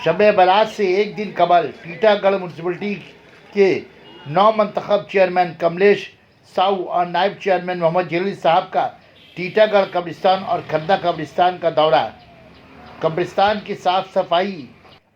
शब बारात से एक दिन कबल टीटागढ़ म्यूनसिपलिटी के नौमंतखब चेयरमैन कमलेश साहू और नायब चेयरमैन मोहम्मद जलील साहब का टीटागढ़ कब्रिस्तान और खद्दा कब्रिस्तान का दौरा, कब्रिस्तान की साफ सफाई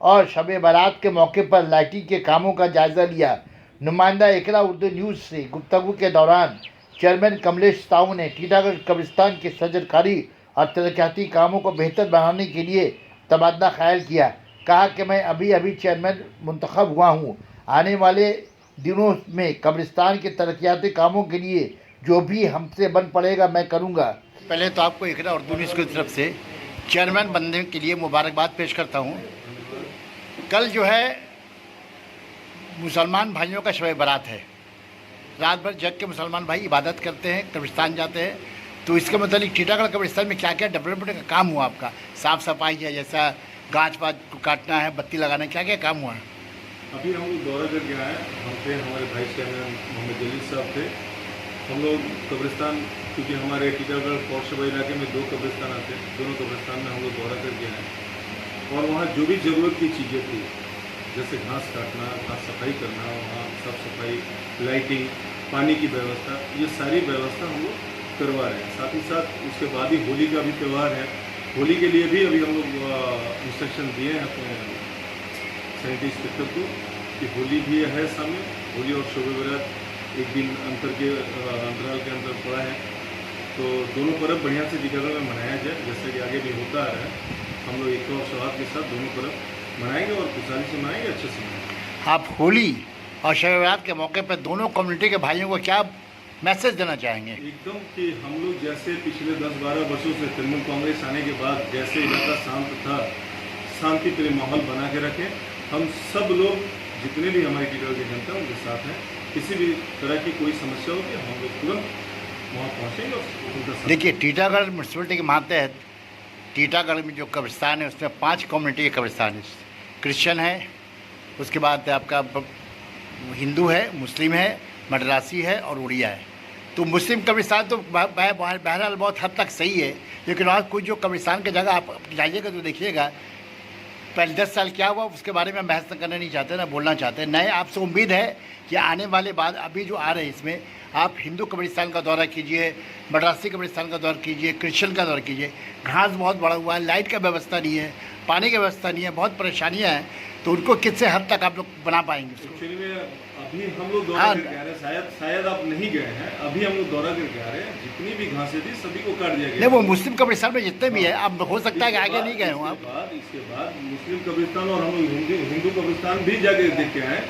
और शब बारात के मौके पर लाइटिंग के कामों का जायजा लिया। नुमाइंदा इकरा उर्दू न्यूज़ से गुफ्तगू के दौरान चेयरमैन कमलेश साहू ने टीटागढ़ कब्रिस्तान की सजरकारी और तरक्याती कामों को बेहतर बनाने के लिए तबादला ख्याल किया। कहा कि मैं अभी चेयरमैन मुंतखब हुआ हूँ। आने वाले दिनों में कब्रिस्तान के तरक्याती कामों के लिए जो भी हमसे बन पड़ेगा मैं करूँगा। पहले तो आपको इकरा उर्दू न्यूज़ की तरफ से चेयरमैन बनने के लिए मुबारकबाद पेश करता हूँ। कल जो है मुसलमान भाइयों का शब बारात है। रात भर जग के मुसलमान भाई इबादत करते हैं, कब्रिस्तान जाते हैं। तो इसके मतलब टीटागढ़ कब्रिस्तान में क्या क्या डेवलपमेंट का काम हुआ आपका? साफ़ सफाई है, जैसा गाछ वाछ काटना है, बत्ती लगाना है, क्या क्या काम हुआ है? अभी हम लोग दौरा करके आए। हम थे, हमारे भाई चेयरमैन मोहम्मद जलील साहब थे। हम लोग कब्रिस्तान, क्योंकि हमारे टीटागढ़ फोर्ट शबा इलाके में 2 कब्रिस्तान आते हैं, दोनों कब्रिस्तान में हम लोग दौरा करके आए और वहाँ जो भी ज़रूरत की चीज़ें थी, जैसे घास काटना, घास सफाई करना, वहाँ साफ सफाई, लाइटिंग, पानी की व्यवस्था, ये सारी व्यवस्था हम लोग करवा रहे हैं। साथ ही साथ उसके बाद ही होली का भी त्यौहार है। होली के लिए भी अभी हम लोग इंस्ट्रक्शन दिए हैं अपने सैनिटरी इंस्पेक्टर को कि होली भी है सामने। होली और शब बारात एक दिन अंतराल के अंदर पड़ा है, तो दोनों पर्व बढ़िया से टीटागढ़ में मनाया जाए, जैसे कि आगे भी होता आ रहा है। हम लोग एक और सौहार्द के साथ दोनों पर्व मनाएंगे और खुशहाली से मनाएंगे, अच्छे से मनाएंगे। आप होली और शब बारात के मौके पर दोनों कम्युनिटी के भाइयों को क्या मैसेज देना चाहेंगे? एकदम कि हम लोग जैसे पिछले 10-12 वर्षों से तृणमूल कांग्रेस आने के बाद जैसे इलाका शांत था, शांति प्रिय माहौल बना के रखें। हम सब लोग जितने भी हमारी टीटागढ़ की जनता उनके साथ हैं। किसी भी तरह की कोई समस्या होगी हम लोग तुरंत वहाँ पहुँचेंगे और उनका साथ। देखिए, टीटागढ़ म्यूनसिपलिटी के मातहत टीटागढ़ में जो कब्रिस्तान है उसमें 5 कम्युनिटी के कब्रिस्तान है। क्रिश्चियन है, उसके बाद आपका हिंदू है, मुस्लिम है, मद्रासी है और उड़िया है। तो मुस्लिम कब्रिस्तान तो बहरहाल बहुत हद तक सही है, लेकिन वहाँ कुछ जो कब्रिस्तान की जगह आप जाइएगा तो देखिएगा पहले 10 साल क्या हुआ उसके बारे में बहस करना नहीं चाहते, ना बोलना चाहते। नए आपसे उम्मीद है कि आने वाले बाद अभी जो आ रहे हैं इसमें आप हिंदू कब्रिस्तान का दौरा कीजिए, मद्रासी कब्रिस्तान का दौरा कीजिए, क्रिश्चियन का दौरा कीजिए। घास बहुत बड़ा हुआ है, लाइट का व्यवस्था नहीं है, पानी की व्यवस्था नहीं है, बहुत परेशानियाँ हैं। तो उनको किससे हद तक आप लोग बना पाएंगे? एक्चुअली में अभी हम लोग दौरा करके आ रहे हैं, शायद आप नहीं गए हैं। अभी हम लोग दौरा करके आ रहे हैं, जितनी भी घासें थी सभी को काट दिया गया। नहीं, वो मुस्लिम कब्रिस्तान में जितने भी है, अब हो सकता है कि आगे नहीं गए हो आप। इसके बाद मुस्लिम कब्रिस्तान और हम लोग हिंदू कब्रिस्तान भी जाके देख के आए।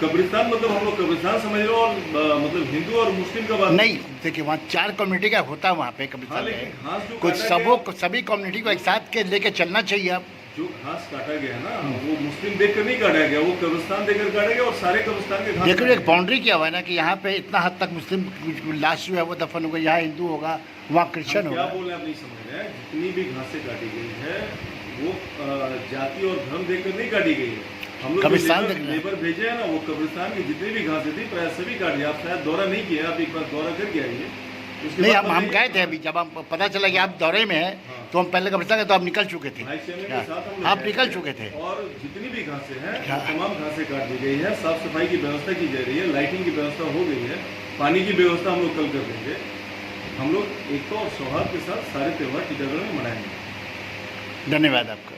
कब्रिस्तान मतलब हम लोग कब्रिस्तान समझ रहे हो और मतलब हिंदू और मुस्लिम का बात नहीं। देखिए, वहाँ 4 कम्युनिटी का होता है वहाँ पे कब्रिस्तान में। कुछ सभी कम्युनिटी को एक साथ के लेके चलना चाहिए। आप जो घास काटा गया ना वो मुस्लिम देखकर नहीं काटा गया, वो कब्रिस्तान देखकर काटा गया और सारे कब्रिस्तान के घास। लेकिन एक बाउंड्री किया हुआ है ना कि यहाँ पे इतना हद तक मुस्लिम लाश जो है वो दफन होगा, यहाँ हिंदू होगा, वहाँ क्रिश्चियन होगा। क्या बोल रहे हैं आप नहीं समझ रहे हैं। जितनी भी घासें काटी गई है वो जाति और धर्म देखकर नहीं काटी गई है। हम लोग लेबर भेजे हैं ना, वो कब्रिस्तान की जितनी भी घासें थी प्राय सभी काट दिया। आप शायद दौरा नहीं किया, आप एक बार दौरा करके आइए। नहीं, हम गए थे अभी, जब हम पता चला कि आप दौरे में हैं तो हम पहले कब्रिस्तान गए तो आप निकल चुके थे। आप निकल चुके थे और जितनी भी घासें हैं तमाम घासें काट दी गई है। साफ सफाई की व्यवस्था की जा रही है, लाइटिंग की व्यवस्था हो गई है, पानी की व्यवस्था हम लोग कल कर देंगे। हम लोग एकता और सौहार्द के साथ सारे त्यौहार टीटागढ़ में मनाएंगे। धन्यवाद आपका।